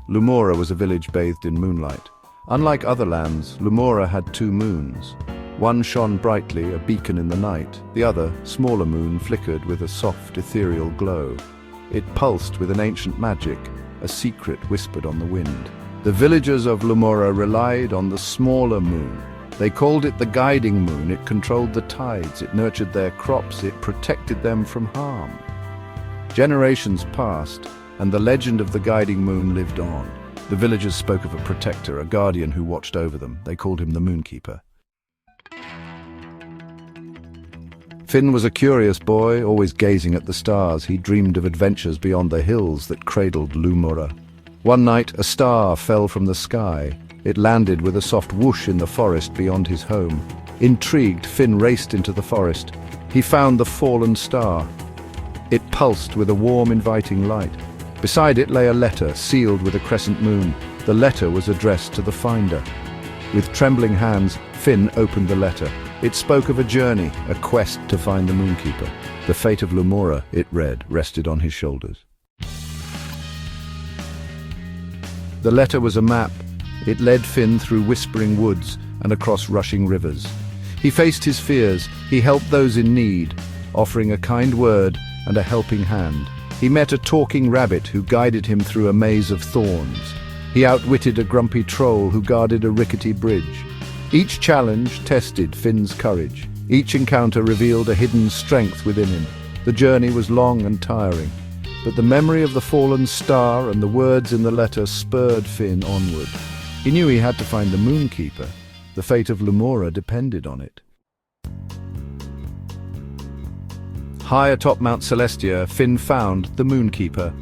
Lumora was a village bathed in moonlight. Unlike other lands, Lumora had two moons. One shone brightly, a beacon in the night. The other, smaller moon, flickered with a soft, ethereal glow. It pulsed with an ancient magic, a secret whispered on the wind. The villagers of Lumora relied on the smaller moon. They called it the guiding moon. It controlled the tides, it nurtured their crops, it protected them from harm. Generations passed, and the legend of the guiding moon lived on. The villagers spoke of a protector, a guardian who watched over them. They called him the Moonkeeper. Finn was a curious boy, always gazing at the stars. He dreamed of adventures beyond the hills that cradled Lumora. One night, a star fell from the sky. It landed with a soft whoosh in the forest beyond his home. Intrigued, Finn raced into the forest. He found the fallen star. It pulsed with a warm, inviting light. Beside it lay a letter, sealed with a crescent moon. The letter was addressed to the finder. With trembling hands, Finn opened the letter. It spoke of a journey, a quest to find the Moonkeeper. The fate of Lumora, it read, rested on his shoulders. The letter was a map. It led Finn through whispering woods and across rushing rivers. He faced his fears. He helped those in need, offering a kind word and a helping hand. He met a talking rabbit who guided him through a maze of thorns. He outwitted a grumpy troll who guarded a rickety bridge. Each challenge tested Finn's courage. Each encounter revealed a hidden strength within him. The journey was long and tiring, but the memory of the fallen star and the words in the letter spurred Finn onward. He knew he had to find the Moonkeeper. The fate of Lumora depended on it. High atop Mount Celestia, Finn found the Moonkeeper.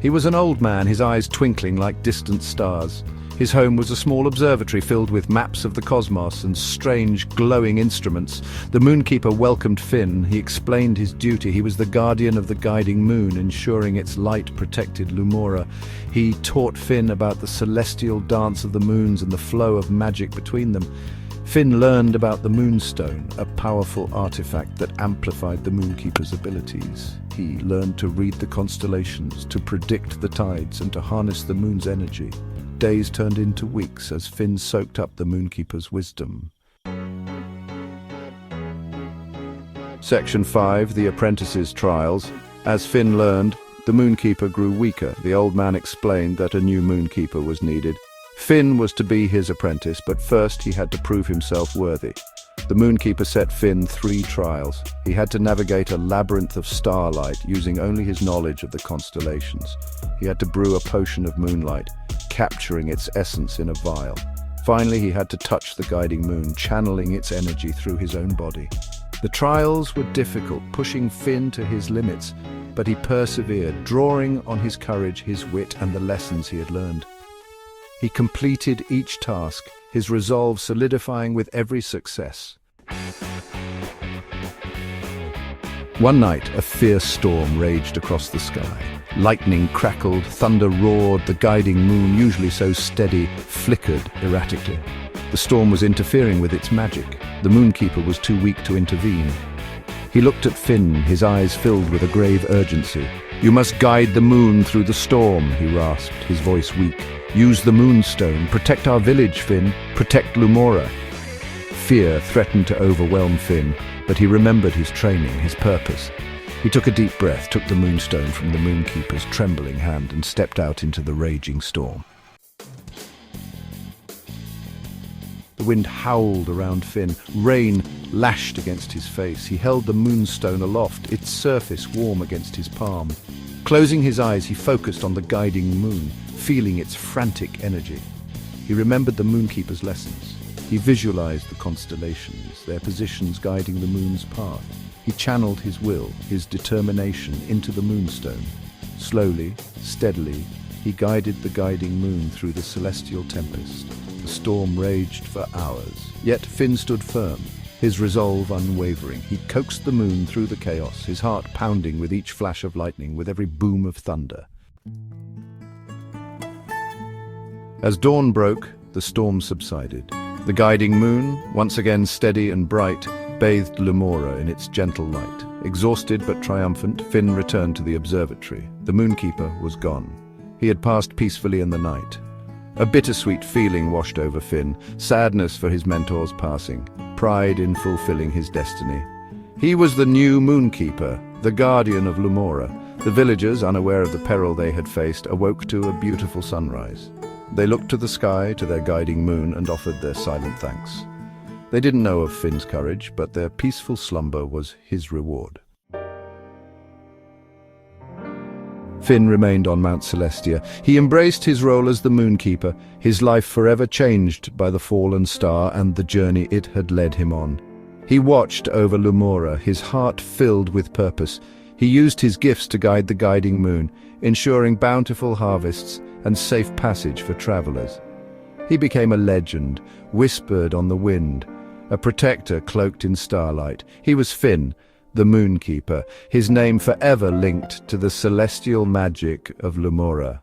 He was an old man, his eyes twinkling like distant stars. His home was a small observatory filled with maps of the cosmos and strange, glowing instruments. The Moonkeeper welcomed Finn. He explained his duty. He was the guardian of the guiding moon, ensuring its light protected Lumora. He taught Finn about the celestial dance of the moons and the flow of magic between them. Finn learned about the Moonstone, a powerful artifact that amplified the Moonkeeper's abilities. He learned to read the constellations, to predict the tides, and to harness the moon's energy. Days turned into weeks as Finn soaked up the Moonkeeper's wisdom. Section 5, The Apprentice's Trials. As Finn learned, the Moonkeeper grew weaker. The old man explained that a new Moonkeeper was needed. Finn was to be his apprentice, but first he had to prove himself worthy. The Moonkeeper set Finn 3 trials. He had to navigate a labyrinth of starlight, using only his knowledge of the constellations. He had to brew a potion of moonlight, capturing its essence in a vial. Finally, he had to touch the guiding moon, channeling its energy through his own body. The trials were difficult, pushing Finn to his limits, but he persevered, drawing on his courage, his wit, and the lessons he had learned. He completed each task, his resolve solidifying with every success. One night, a fierce storm raged across the sky. Lightning crackled, thunder roared, the guiding moon, usually so steady, flickered erratically. The storm was interfering with its magic. The Moonkeeper was too weak to intervene. He looked at Finn, his eyes filled with a grave urgency. "You must guide the moon through the storm," he rasped, his voice weak. "Use the Moonstone. Protect our village, Finn. Protect Lumora." Fear threatened to overwhelm Finn, but he remembered his training, his purpose. He took a deep breath, took the Moonstone from the Moonkeeper's trembling hand, and stepped out into the raging storm. The wind howled around Finn. Rain lashed against his face. He held the Moonstone aloft, its surface warm against his palm. Closing his eyes, he focused on the guiding moon, feeling its frantic energy. He remembered the Moonkeeper's lessons. He visualized the constellations, their positions guiding the moon's path. He channeled his will, his determination, into the Moonstone. Slowly, steadily, he guided the guiding moon through the celestial tempest. The storm raged for hours, yet Finn stood firm, his resolve unwavering. He coaxed the moon through the chaos, his heart pounding with each flash of lightning, with every boom of thunder. As dawn broke, the storm subsided. The guiding moon, once again steady and bright, bathed Lumora in its gentle light. Exhausted but triumphant, Finn returned to the observatory. The Moonkeeper was gone. He had passed peacefully in the night. A bittersweet feeling washed over Finn, sadness for his mentor's passing, pride in fulfilling his destiny. He was the new Moonkeeper, the guardian of Lumora. The villagers, unaware of the peril they had faced, awoke to a beautiful sunrise. They looked to the sky, to their guiding moon, and offered their silent thanks. They didn't know of Finn's courage, but their peaceful slumber was his reward. Finn remained on Mount Celestia. He embraced his role as the Moonkeeper, his life forever changed by the fallen star and the journey it had led him on. He watched over Lumora, his heart filled with purpose. He used his gifts to guide the guiding moon, ensuring bountiful harvests and safe passage for travelers. He became a legend, whispered on the wind, a protector cloaked in starlight. He was Finn, the Moonkeeper, his name forever linked to the celestial magic of Lumora.